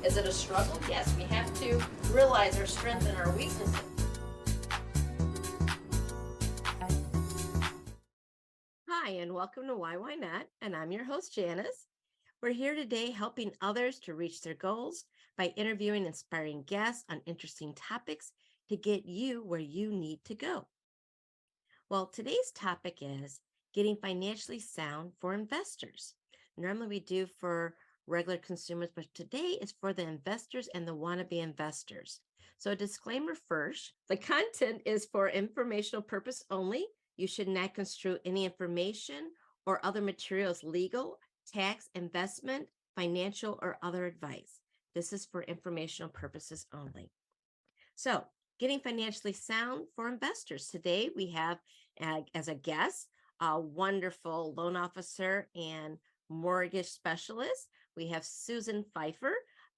Is it a struggle? Yes, we have to realize our strengths and our weaknesses. Hi, and welcome to Why Not? And I'm your host, Janice. We're here today helping others to reach their goals by interviewing inspiring guests on interesting topics to get you where you need to go. Well, today's topic is getting financially sound for investors. Normally we do for regular consumers, but today is for the investors and the wannabe investors. So, a disclaimer first, the content is for informational purpose only. You should not construe any information or other materials legal, tax, investment, financial, or other advice. This is for informational purposes only. So, getting financially sound for investors. Today, we have as a guest a wonderful loan officer and mortgage specialist. We have Susan Pfeiffer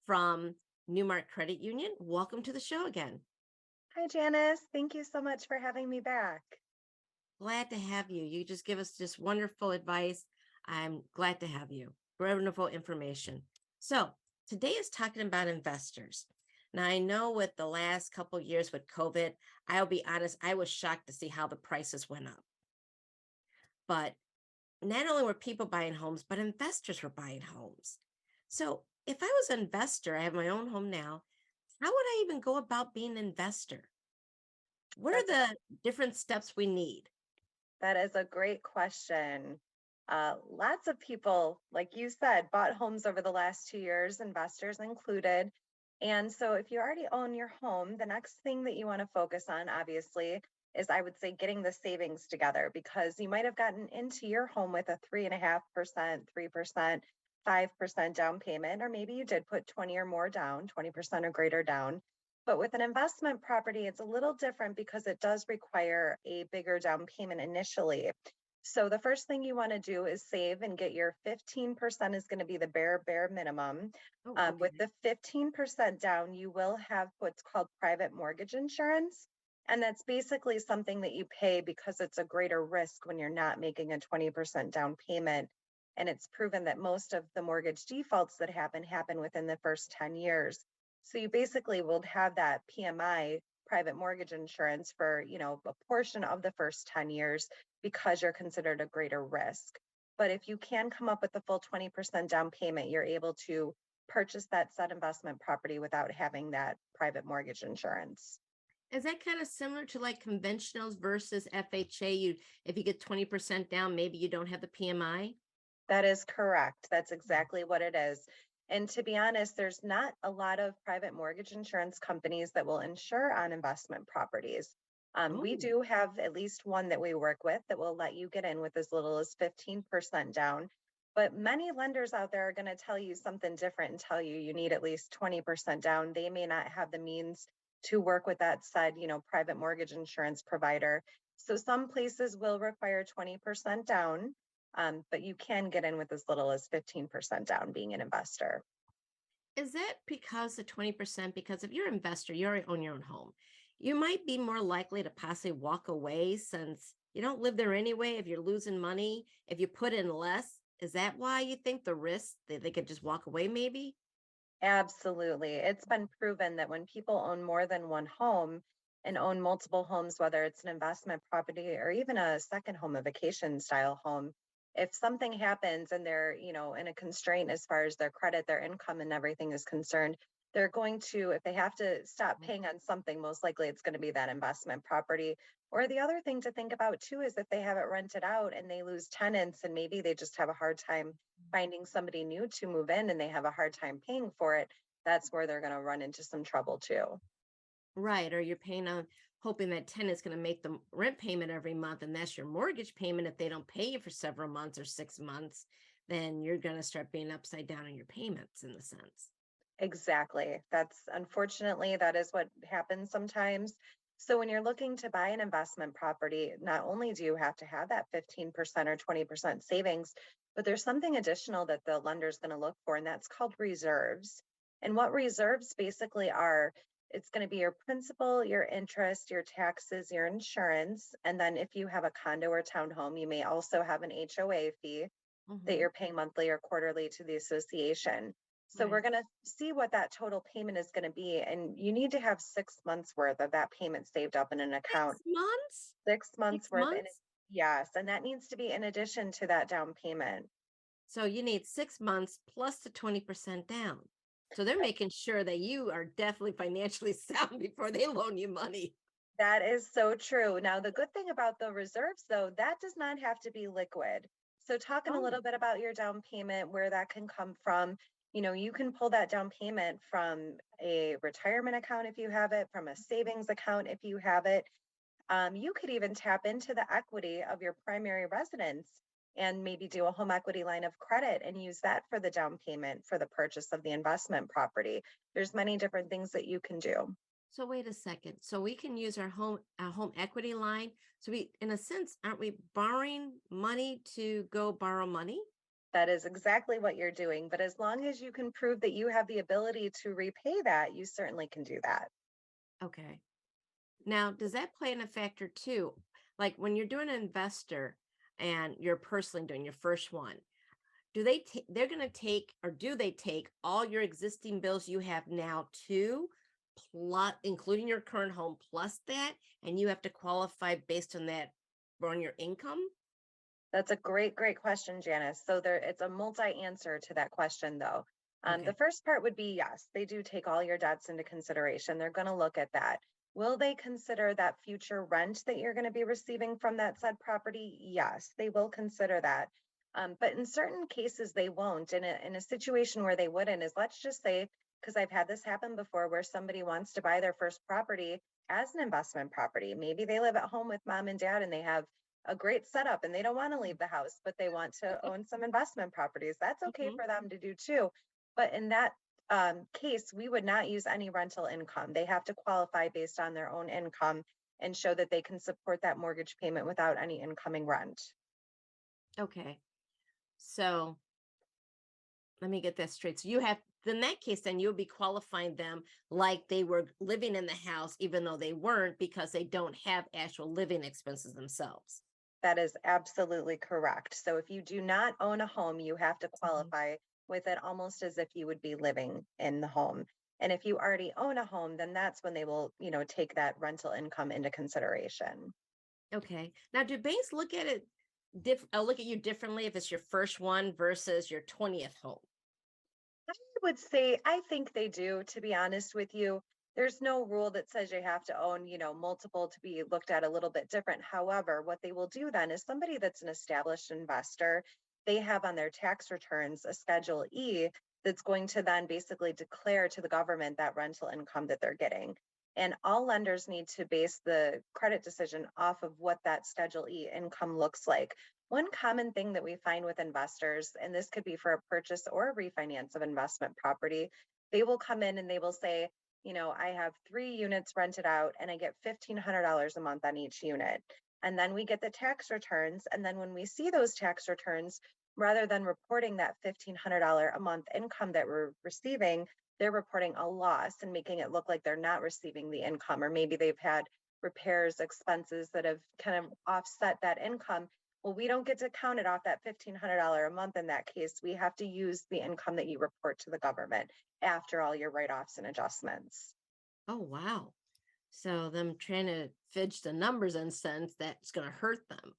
from Newmark Credit Union. Welcome to the show again. Hi, Janice. Thank you so much for having me back. Glad to have you. You just give us just wonderful advice. I'm glad to have you. Wonderful information. So, today is talking about investors. Now, I know with the last couple of years with COVID, I'll be honest, I was shocked to see how the prices went up. But not only were people buying homes, but investors were buying homes. So if I was an investor, I have my own home now, how would I even go about being an investor? What are the different steps we need? That is a great question. Lots of people, like you said, bought homes over the last 2 years, investors included. And so if you already own your home, the next thing that you want to focus on, obviously, is I would say getting the savings together, because you might have gotten into your home with a 3.5%, 3%, 5% down payment, or maybe you did put 20 or more down, 20% or greater down. But with an investment property, it's a little different because it does require a bigger down payment initially. So the first thing you want to do is save and get your 15% is going to be the bare minimum. Oh, With okay. the 15% down, you will have what's called private mortgage insurance. And that's basically something that you pay because it's a greater risk when you're not making a 20% down payment. And it's proven that most of the mortgage defaults that happen within the first 10 years. So you basically will have that PMI, private mortgage insurance, for, a portion of the first 10 years because you're considered a greater risk. But if you can come up with the full 20% down payment, you're able to purchase that said investment property without having that private mortgage insurance. Is that kind of similar to like conventionals versus FHA? If you get 20% down, maybe you don't have the PMI? That is correct. That's exactly what it is. And to be honest, there's not a lot of private mortgage insurance companies that will insure on investment properties. We Oh, do have at least one that we work with that will let you get in with as little as 15% down. But many lenders out there are going to tell you something different and tell you need at least 20% down. They may not have the means to work with that said, private mortgage insurance provider. So some places will require 20% down, but you can get in with as little as 15% down being an investor. is that because the 20%? Because if you're an investor, you already own your own home. You might be more likely to possibly walk away since you don't live there anyway. If you're losing money, if you put in less, is that why you think the risk that they could just walk away maybe? Absolutely. It's been proven that when people own more than one home and own multiple homes, whether it's an investment property or even a second home, a vacation style home, if something happens and they're, in a constraint as far as their credit, their income and everything is concerned, they're going to, if they have to stop paying on something, most likely it's going to be that investment property. Or the other thing to think about too is if they have it rented out and they lose tenants and maybe they just have a hard time finding somebody new to move in and they have a hard time paying for it, that's where they're going to run into some trouble too. Right. Or you're paying on hoping that tenant's going to make the rent payment every month, and that's your mortgage payment. If they don't pay you for several months or 6 months, then you're going to start being upside down on your payments in a sense. Exactly. That's unfortunately, that is what happens sometimes. So when you're looking to buy an investment property, not only do you have to have that 15% or 20% savings, but there's something additional that the lender's going to look for, and that's called reserves. And what reserves basically are, it's going to be your principal, your interest, your taxes, your insurance. And then if you have a condo or townhome, you may also have an HOA fee that Hmm. you're paying monthly or quarterly to the association. So we're Right. going to see what that total payment is going to be. And you need to have 6 months worth of that payment saved up in an account. 6 months? 6 months Six worth. And months? yes, and that needs to be in addition to that down payment. So you need 6 months plus the 20% down. So they're making sure that you are definitely financially sound before they loan you money. That is so true. Now, the good thing about the reserves, though, that does not have to be liquid. So, talking a Oh, little bit about your down payment, where that can come from, you can pull that down payment from a retirement account if you have it, from a savings account if you have it. You could even tap into the equity of your primary residence and maybe do a home equity line of credit and use that for the down payment for the purchase of the investment property. There's many different things that you can do. so wait a second. So we can use our home equity line. So we, in a sense, aren't we borrowing money to go borrow money? That is exactly what you're doing. But as long as you can prove that you have the ability to repay that, you certainly can do that. Okay. Now, does that play in a factor too? Like when you're doing an investor and you're personally doing your first one, do they they're going to take, or do they take all your existing bills you have now too, plus including your current home plus that, and you have to qualify based on that, on your income? That's a great, great question, Janice. So it's a multi-answer to that question, though. The Okay. first part would be yes, they do take all your debts into consideration. They're going to look at that. Will they consider that future rent that you're going to be receiving from that said property? Yes, they will consider that. But in certain cases, they won't. In a situation where they wouldn't is, let's just say, because I've had this happen before, where somebody wants to buy their first property as an investment property. Maybe they live at home with mom and dad and they have a great setup and they don't want to leave the house, but they want to own some investment properties. That's okay Hmm. for them to do too. But in that case, we would not use any rental income. They have to qualify based on their own income and show that they can support that mortgage payment without any incoming rent. Okay. So let me get that straight. So you have, in that case, then you'll be qualifying them like they were living in the house, even though they weren't, because they don't have actual living expenses themselves. That is absolutely correct. So if you do not own a home, you have to Mhm. qualify with it almost as if you would be living in the home. And if you already own a home, then that's when they will, take that rental income into consideration. Okay. Now, do banks look at it look at you differently if it's your first one versus your 20th home? I would say I think they do, to be honest with you. There's no rule that says you have to own, multiple to be looked at a little bit different. However, what they will do then is somebody that's an established investor, they have on their tax returns a Schedule E that's going to then basically declare to the government that rental income that they're getting. And all lenders need to base the credit decision off of what that Schedule E income looks like. One common thing that we find with investors, and this could be for a purchase or a refinance of investment property, they will come in and they will say, I have 3 units rented out and I get $1,500 a month on each unit. And then we get the tax returns. And then when we see those tax returns, rather than reporting that $1,500 a month income that we're receiving, they're reporting a loss and making it look like they're not receiving the income, or maybe they've had repairs expenses that have kind of offset that income. Well, we don't get to count it off that $1,500 a month in that case. We have to use the income that you report to the government after all your write-offs and adjustments. Oh, wow. So them trying to fidge the numbers in sense that's going to hurt them.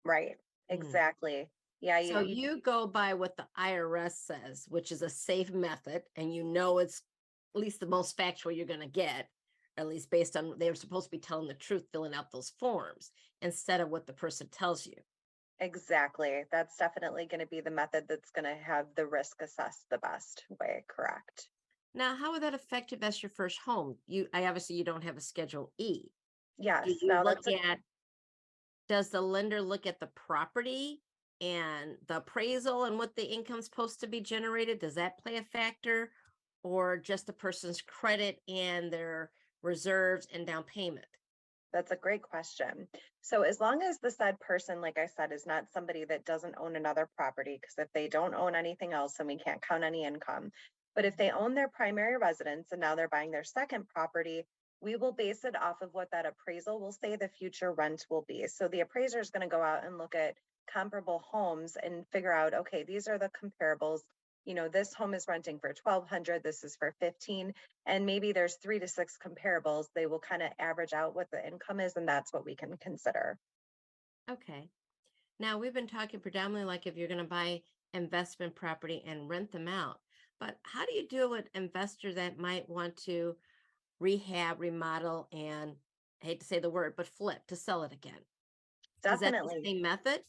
Right. Mm. Exactly. Yeah, So you go by what the IRS says, which is a safe method, and you know it's at least the most factual you're going to get, at least based on they were supposed to be telling the truth, filling out those forms instead of what the person tells you. exactly. That's definitely going to be the method that's going to have the risk assessed the best way. Correct. Now, how would that affect if that's your first home? I obviously you don't have a Schedule E. Do Yes. you Now look that's a at Does the lender look at the property and the appraisal and what the income's supposed to be generated? Does that play a factor? Or just the person's credit and their reserves, and down payment? That's a great question. So, as long as the said person, like I said, is not somebody that doesn't own another property, because if they don't own anything else, then we can't count any income. But if they own their primary residence and now they're buying their second property, we will base it off of what that appraisal will say the future rent will be. So, the appraiser is going to go out and look at comparable homes and figure out, okay, these are the comparables. This home is renting for 1200, this is for 15, and maybe there's 3 to 6 comparables. They will kind of average out what the income is, and that's what we can consider. Okay. Now, we've been talking predominantly like if you're going to buy investment property and rent them out. But how do you deal with investors that might want to rehab, remodel, and I hate to say the word, but flip to sell it again? Is that the Definitely. same method?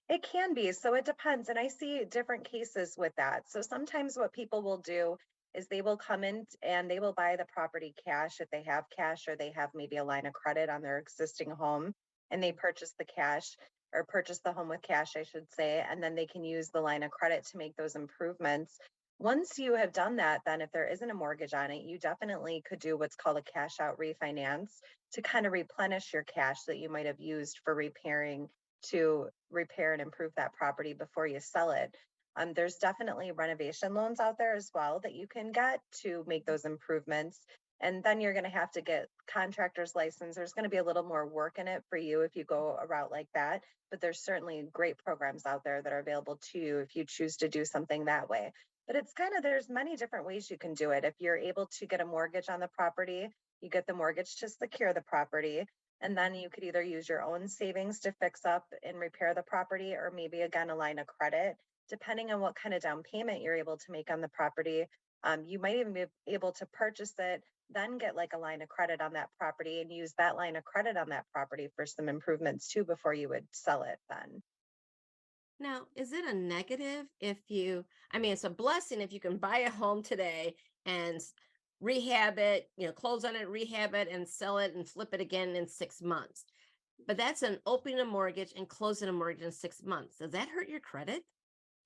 It can be. So it depends. And I see different cases with that. So sometimes what people will do is they will come in and they will buy the property cash if they have cash, or they have maybe a line of credit on their existing home, and they purchase the cash, or purchase the home with cash, I should say, and then they can use the line of credit to make those improvements. Once you have done that, then if there isn't a mortgage on it, you definitely could do what's called a cash out refinance to kind of replenish your cash that you might have used for repairing, to repair and improve that property before you sell it. There's definitely renovation loans out there as well that you can get to make those improvements. And then you're going to have to get contractor's license. There's going to be a little more work in it for you if you go a route like that. But there's certainly great programs out there that are available to you if you choose to do something that way. But it's kind of, there's many different ways you can do it. If you're able to get a mortgage on the property, you get the mortgage to secure the property. And then you could either use your own savings to fix up and repair the property, or maybe again, a line of credit, depending on what kind of down payment you're able to make on the property. You might even be able to purchase it, then get like a line of credit on that property and use that line of credit on that property for some improvements too before you would sell it then. Now, is it a negative if I mean, it's a blessing if you can buy a home today and rehab it, close on it, rehab it, and sell it and flip it again in 6 months. But that's an opening a mortgage and closing a mortgage in 6 months. Does that hurt your credit?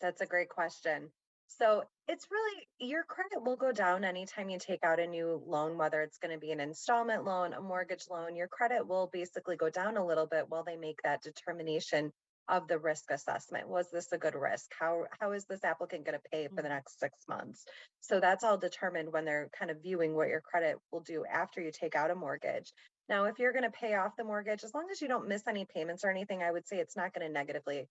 That's a great question. So it's really, your credit will go down anytime you take out a new loan, whether it's going to be an installment loan, a mortgage loan. Your credit will basically go down a little bit while they make that determination of the risk assessment. Was this a good risk? How is this applicant going to pay for the Mhm. next 6 months? So that's all determined when they're kind of viewing what your credit will do after you take out a mortgage. Now, if you're going to pay off the mortgage, as long as you don't miss any payments or anything, I would say it's not going to negatively,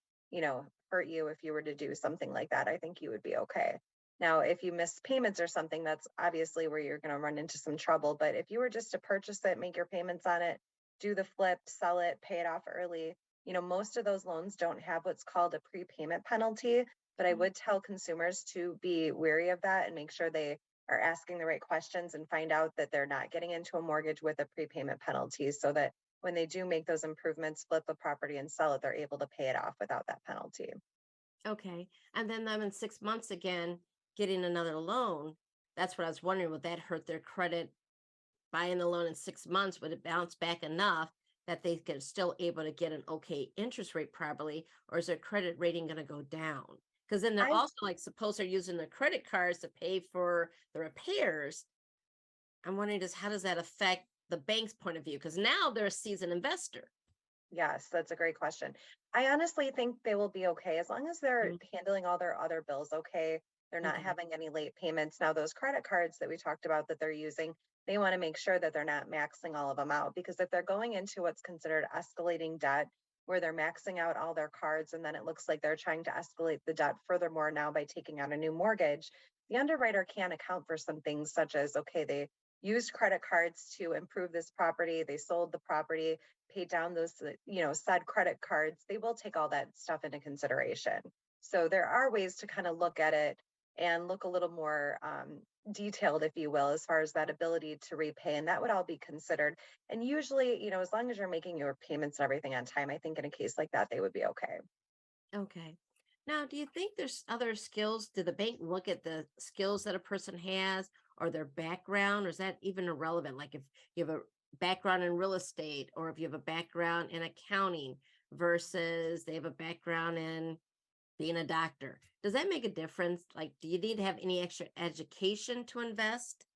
hurt you if you were to do something like that. I think you would be okay. Now, if you miss payments or something, that's obviously where you're going to run into some trouble. But if you were just to purchase it, make your payments on it, do the flip, sell it, pay it off early, most of those loans don't have what's called a prepayment penalty. But I Mhm. would tell consumers to be wary of that and make sure they are asking the right questions and find out that they're not getting into a mortgage with a prepayment penalty, so that when they do make those improvements, flip the property and sell it, they're able to pay it off without that penalty. Okay. And then them in 6 months again, getting another loan. That's what I was wondering. Would that hurt their credit buying the loan in 6 months? Would it bounce back enough that they could still able to get an okay interest rate probably, or is their credit rating going to go down? Because then they're I also like, suppose they're using their credit cards to pay for the repairs. I'm wondering just how does that affect the bank's point of view? Because now they're a seasoned investor. Yes, that's a great question. I honestly think they will be okay as long as they're Mhm. handling all their other bills okay. They're not Okay. having any late payments. Now, those credit cards that we talked about that they're using, they want to make sure that they're not maxing all of them out, because if they're going into what's considered escalating debt, where they're maxing out all their cards and then it looks like they're trying to escalate the debt furthermore now by taking out a new mortgage, the underwriter can't account for some things such as, okay, they used credit cards to improve this property, they sold the property, pay down those, said credit cards. They will take all that stuff into consideration. So there are ways to kind of look at it and look a little more detailed, if you will, as far as that ability to repay. And that would all be considered. And usually, as long as you're making your payments and everything on time, I think in a case like that, they would be okay. Okay. Now, do you think there's other skills? Do the bank look at the skills that a person has or their background, or is that even irrelevant? Like if you have a background in real estate or if you have a background in accounting versus they have a background in being a doctor. Does that make a difference? Like, do you need to have any extra education to invest?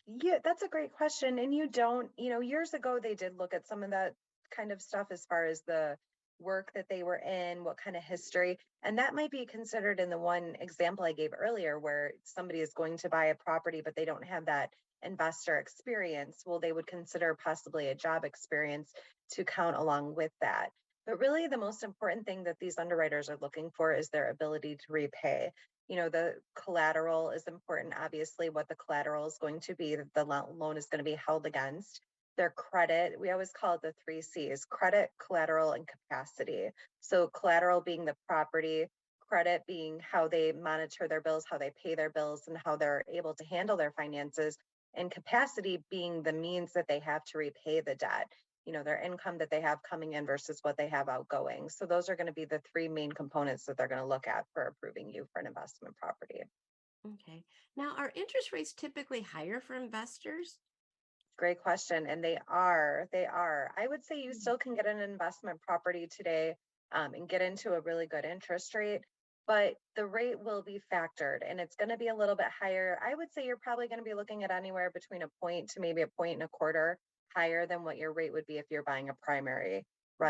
Yeah, that's a great question. And you don't, years ago they did look at some of that kind of stuff as far as the work that they were in, what kind of history. And that might be considered in the one example I gave earlier, where somebody is going to buy a property, but they don't have that investor experience. Well, they would consider possibly a job experience to count along with that. But really, the most important thing that these underwriters are looking for is their ability to repay. The collateral is important, obviously, what the collateral is going to be, that the loan is going to be held against. Their credit, we always call it the three C's: credit, collateral, and capacity. So, collateral being the property, credit being how they monitor their bills, how they pay their bills, and how they're able to handle their finances, and capacity being the means that they have to repay the debt. Their income that they have coming in versus what they have outgoing. So those are going to be the three main components that they're going to look at for approving you for an investment property. Okay. Now, are interest rates typically higher for investors? Great question. And they are. I would say you Mm. still can get an investment property today, and get into a really good interest rate, but the rate will be factored and it's going to be a little bit higher. I would say you're probably going to be looking at anywhere between a point to maybe a point and a quarter higher than what your rate would be if you're buying a primary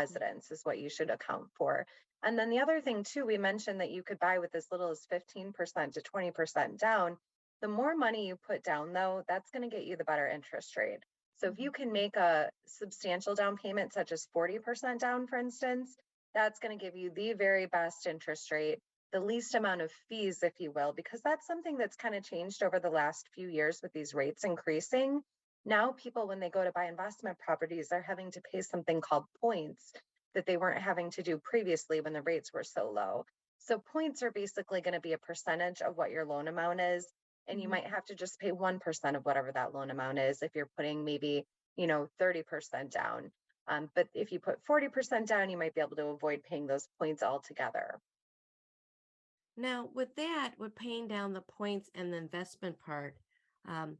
Mhm. residence, is what you should account for. And then the other thing too, we mentioned that you could buy with as little as 15% to 20% down. The more money you put down, though, that's going to get you the better interest rate. So if you Mhm. can make a substantial down payment, such as 40% down, for instance, that's going to give you the very best interest rate, the least amount of fees, if you will, because that's something that's kind of changed over the last few years with these rates increasing. Now, people, when they go to buy investment properties, they're having to pay something called points that they weren't having to do previously when the rates were so low. So, points are basically going to be a percentage of what your loan amount is, and you Mhm. might have to just pay 1% of whatever that loan amount is if you're putting maybe 30% down. But if you put 40% down, you might be able to avoid paying those points altogether. Now, with that, with paying down the points and the investment part, um,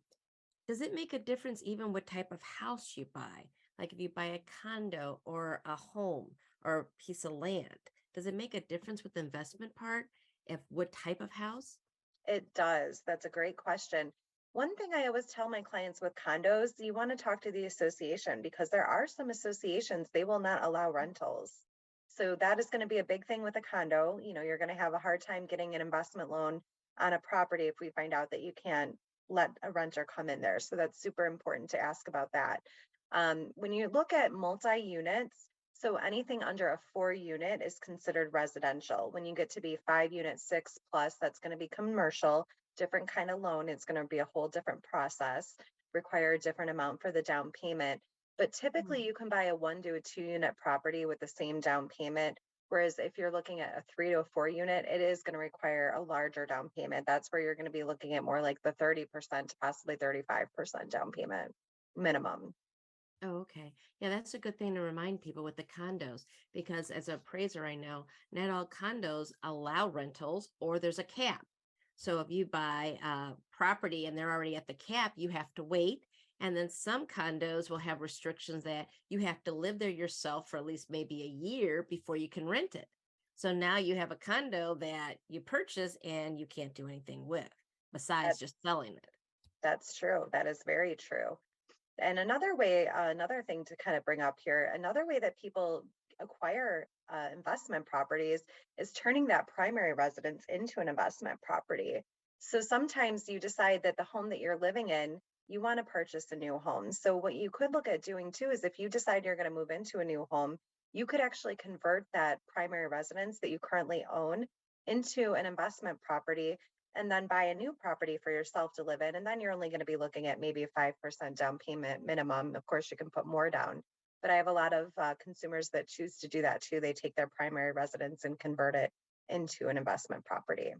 does it make a difference even what type of house you buy? Like if you buy a condo or a home or a piece of land, does it make a difference with the investment part? If what type of house? It does. That's a great question. One thing I always tell my clients with condos, you want to talk to the association, because there are some associations, they will not allow rentals. So that is going to be a big thing with a condo. You're going to have a hard time getting an investment loan on a property if we find out that you can't let a renter come in there. So that's super important to ask about that. When you look at multi units, so anything under a 4 unit is considered residential. When you get to be 5 units, six plus, that's going to be commercial, different kind of loan. It's going to be a whole different process, require a different amount for the down payment. But typically you can buy a 1 to a 2 unit property with the same down payment. Whereas if you're looking at a 3 to a 4 unit, it is going to require a larger down payment. That's where you're going to be looking at more like the 30% to possibly 35% down payment minimum. Oh, okay. Yeah, that's a good thing to remind people with the condos because as an appraiser, I know not all condos allow rentals or there's a cap. So if you buy property and they're already at the cap, you have to wait. And then some condos will have restrictions that you have to live there yourself for at least maybe a year before you can rent it. So now you have a condo that you purchase and you can't do anything with besides That, just selling it. that's true. That is very true. And another thing to kind of bring up here, another way that people acquire investment properties is turning that primary residence into an investment property. So sometimes you decide that the home that you're living in, you want to purchase a new home. So what you could look at doing too is if you decide you're going to move into a new home, you could actually convert that primary residence that you currently own into an investment property and then buy a new property for yourself to live in. And then you're only going to be looking at maybe a 5% down payment minimum. Of course, you can put more down. But I have a lot of consumers that choose to do that too. They take their primary residence and convert it into an investment property.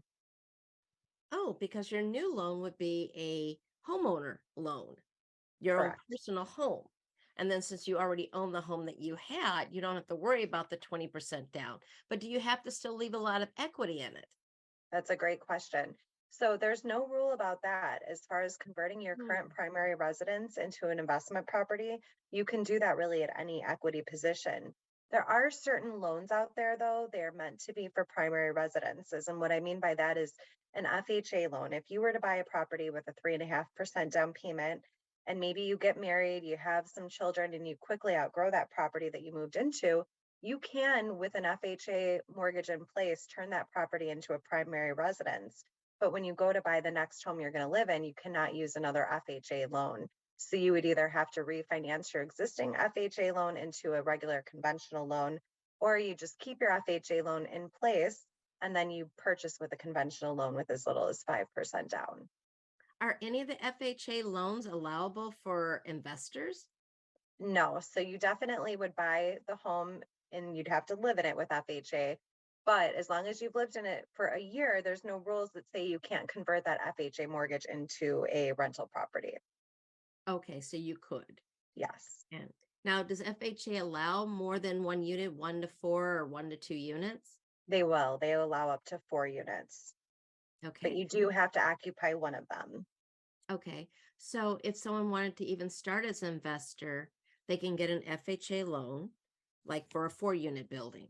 Oh, because your new loan would be a homeowner loan, your own Correct. personal home. And then since you already own the home that you had, you don't have to worry about the 20% down. But do you have to still leave a lot of equity in it? That's a great question. So there's no rule about that. As far as converting your current Hmm. primary residence into an investment property, you can do that really at any equity position. There are certain loans out there, though, they're meant to be for primary residences. And what I mean by that is an FHA loan. If you were to buy a property with a 3.5% down payment, and maybe you get married, you have some children, and you quickly outgrow that property that you moved into, you can, with an FHA mortgage in place, turn that property into a primary residence. But when you go to buy the next home you're going to live in, you cannot use another FHA loan. So you would either have to refinance your existing FHA loan into a regular conventional loan, or you just keep your FHA loan in place and then you purchase with a conventional loan with as little as 5% down. Are any of the FHA loans allowable for investors? No, so you definitely would buy the home and you'd have to live in it with FHA. But as long as you've lived in it for a year, there's no rules that say you can't convert that FHA mortgage into a rental property. Okay, so you could. Yes, And now, does FHA allow more than one unit, 1 to 4 or 1 to 2 units? they will. They allow up to 4 units, but Okay. you do have to occupy one of them. Okay. So if someone wanted to even start as an investor, they can get an FHA loan, like for a 4 unit building,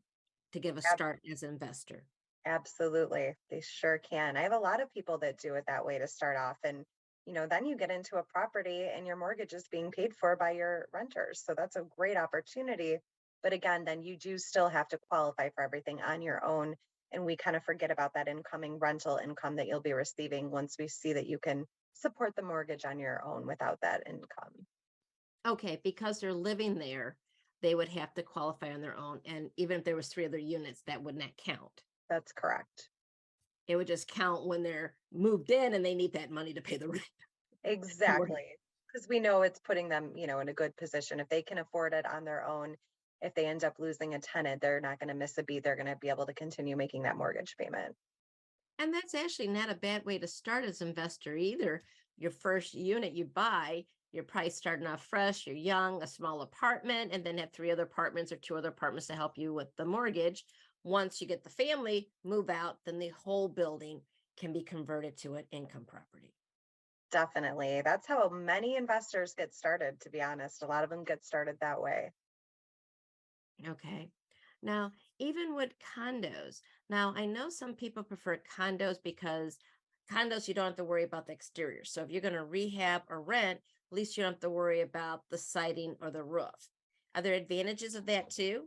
to give a start as an investor. Absolutely. They sure can. I have a lot of people that do it that way to start off. And, then you get into a property and your mortgage is being paid for by your renters. So that's a great opportunity. But again, then you do still have to qualify for everything on your own. And we kind of forget about that incoming rental income that you'll be receiving once we see that you can support the mortgage on your own without that income. Okay, because they're living there, they would have to qualify on their own. And even if there was 3 other units, that would not count. That's correct. It would just count when they're moved in and they need that money to pay the rent. Mortgage. Exactly, because we know it's putting them, in a good position. If they can afford it on their own, if they end up losing a tenant, they're not gonna miss a beat. They're gonna be able to continue making that mortgage payment. And that's actually not a bad way to start as investor either. Your first unit you buy, you're probably starting off fresh, you're young, a small apartment, and then have 3 other apartments or 2 other apartments to help you with the mortgage. Once you get the family move out, then the whole building can be converted to an income property. Definitely. That's how many investors get started, to be honest. A lot of them get started that way. Okay. Now, even with condos, now I know some people prefer condos because condos, you don't have to worry about the exterior. So if you're going to rehab or rent, at least you don't have to worry about the siding or the roof. Are there advantages of that too?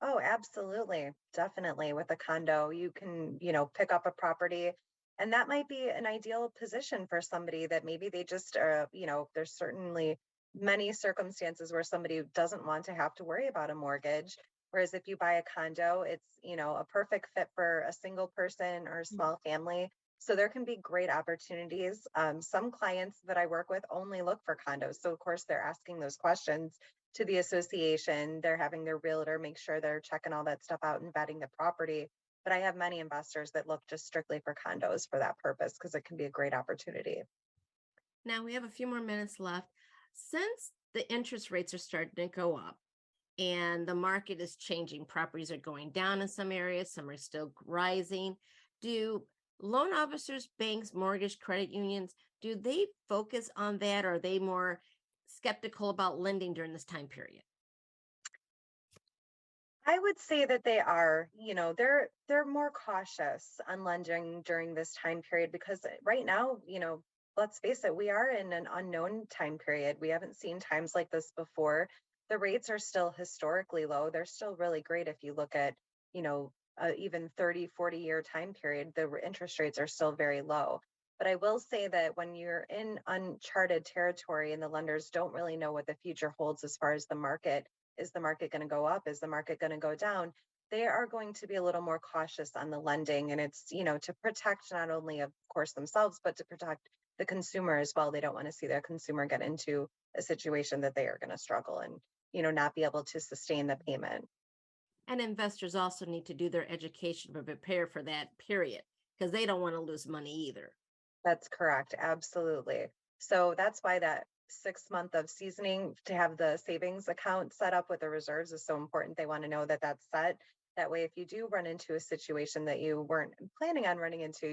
Oh, absolutely. Definitely. With a condo, you can, pick up a property. And that might be an ideal position for somebody that maybe they just, there's certainly many circumstances where somebody doesn't want to have to worry about a mortgage. Whereas if you buy a condo, it's, a perfect fit for a single person or a Mm. small family. So there can be great opportunities. Some clients that I work with only look for condos. So, of course, they're asking those questions to the association. They're having their realtor make sure they're checking all that stuff out and vetting the property. But I have many investors that look just strictly for condos for that purpose because it can be a great opportunity. Now we have a few more minutes left. Since the interest rates are starting to go up, and the market is changing. Properties are going down in some areas, some are still rising. Do loan officers, banks, mortgage credit unions, do they focus on that or are they more skeptical about lending during this time period? I would say that they are, they're more cautious on lending during this time period because right now, let's face it, we are in an unknown time period. We haven't seen times like this before. The rates are still historically low. They're still really great if you look at, even 30, 40-year time period, the interest rates are still very low. But I will say that when you're in uncharted territory and the lenders don't really know what the future holds as far as the market, is the market going to go up? Is the market going to go down? They are going to be a little more cautious on the lending. And it's, to protect not only, of course, themselves, but to protect the consumer as well. They don't want to see their consumer get into a situation that they are going to struggle and, not be able to sustain the payment. And investors also need to do their education to prepare for that period because they don't want to lose money either. That's correct. Absolutely. So that's why that 6 month of seasoning to have the savings account set up with the reserves is so important. They want to know that that's set. That way, if you do run into a situation that you weren't planning on running into,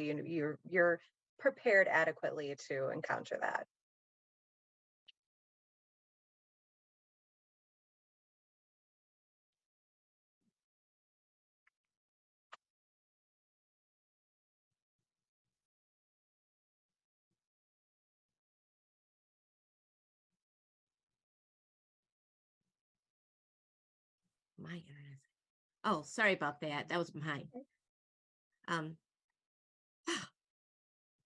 you're prepared adequately to encounter that. My internet. Oh, sorry about that. That was mine.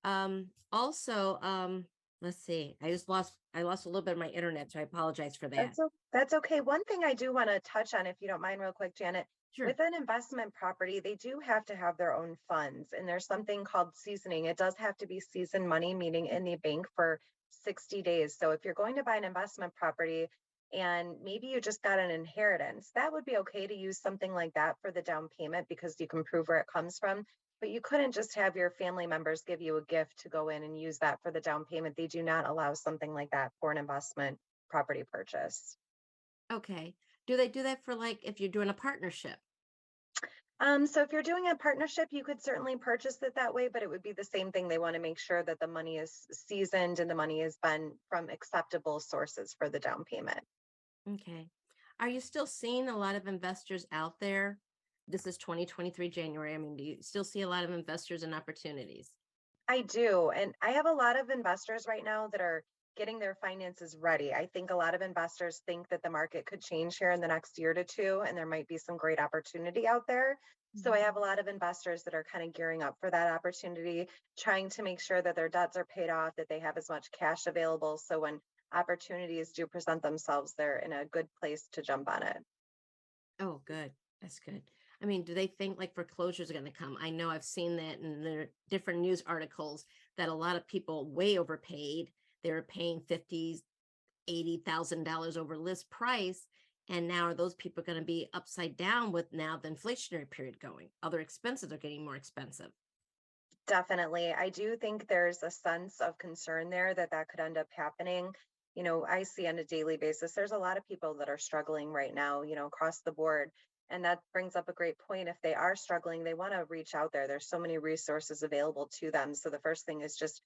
Um, also, let's see. I lost a little bit of my internet, so I apologize for that. That's okay. One thing I do want to touch on, if you don't mind, real quick, Janet, Sure. with an investment property, they do have to have their own funds, and there's something called seasoning. It does have to be seasoned money, meaning in the bank for 60 days. So if you're going to buy an investment property and maybe you just got an inheritance, that would be okay to use something like that for the down payment because you can prove where it comes from. But you couldn't just have your family members give you a gift to go in and use that for the down payment. They do not allow something like that for an investment property purchase. Okay. Do they do that for like if you're doing a partnership? So if you're doing a partnership, you could certainly purchase it that way, but it would be the same thing. They want to make sure that the money is seasoned and the money has been from acceptable sources for the down payment. Okay. Are you still seeing a lot of investors out there? This is 2023 January. I mean, do you still see a lot of investors and opportunities? I do. And I have a lot of investors right now that are getting their finances ready. I think a lot of investors think that the market could change here in the next year to two, and there might be some great opportunity out there. So I Mhm. have a lot of investors that are kind of gearing up for that opportunity, trying to make sure that their debts are paid off, that they have as much cash available. So when opportunities do present themselves, they're in a good place to jump on it. Oh, good. That's good. I mean, do they think like foreclosures are going to come? I know I've seen that in the different news articles that a lot of people way overpaid. They were paying 50, $80,000 over list price. And now are those people going to be upside down with now the inflationary period going? Other expenses are getting more expensive. Definitely. I do think there's a sense of concern there that that could end up happening. I see on a daily basis, there's a lot of people that are struggling right now, across the board. And that brings up a great point. If they are struggling, they want to reach out there. There's so many resources available to them. So the first thing is just,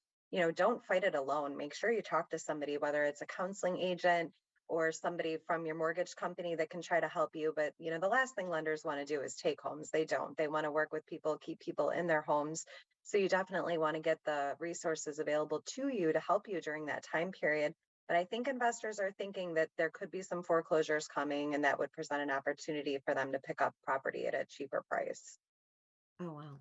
don't fight it alone. Make sure you talk to somebody, whether it's a counseling agent or somebody from your mortgage company that can try to help you. But, the last thing lenders want to do is take homes. They don't. They want to work with people, keep people in their homes, so you definitely want to get the resources available to you to help you during that time period. But I think investors are thinking that there could be some foreclosures coming and that would present an opportunity for them to pick up property at a cheaper price. Oh, wow.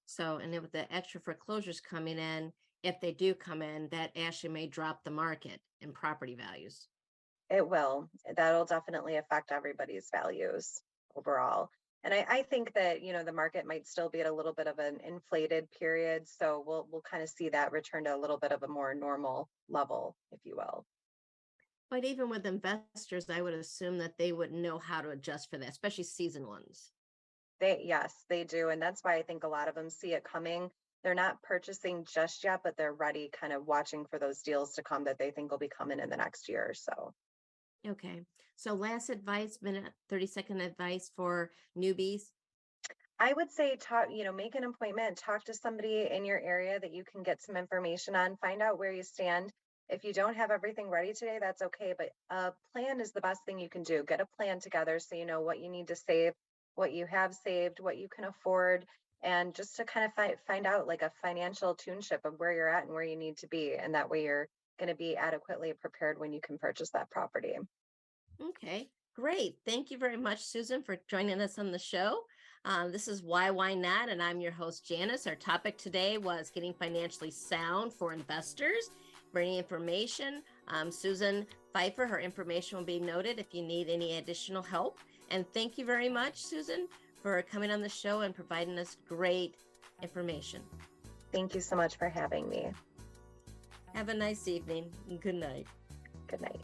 So, and then with the extra foreclosures coming in, if they do come in, that actually may drop the market in property values. It will. That'll definitely affect everybody's values overall. And I think that, the market might still be at a little bit of an inflated period. So we'll kind of see that return to a little bit of a more normal level, if you will. But even with investors, I would assume that they would know how to adjust for that, especially seasoned ones. Yes, they do. And that's why I think a lot of them see it coming. They're not purchasing just yet, but they're ready, kind of watching for those deals to come that they think will be coming in the next year or so. Okay. So last advice, minute 30-second advice for newbies. I would say talk, make an appointment, talk to somebody in your area that you can get some information on, find out where you stand. If you don't have everything ready today, that's okay. But a plan is the best thing you can do. Get a plan together so you know what you need to save, what you have saved, what you can afford, and just to kind of find out like a financial tuneship of where you're at and where you need to be. And that way you're going to be adequately prepared when you can purchase that property. Okay, great. Thank you very much, Susan, for joining us on the show. This is Why Not? And I'm your host, Janice. Our topic today was getting financially sound for investors. For any information, Susan Pfeiffer, her information will be noted if you need any additional help. And thank you very much, Susan, for coming on the show and providing us great information. Thank you so much for having me. Have a nice evening. Good night. Good night.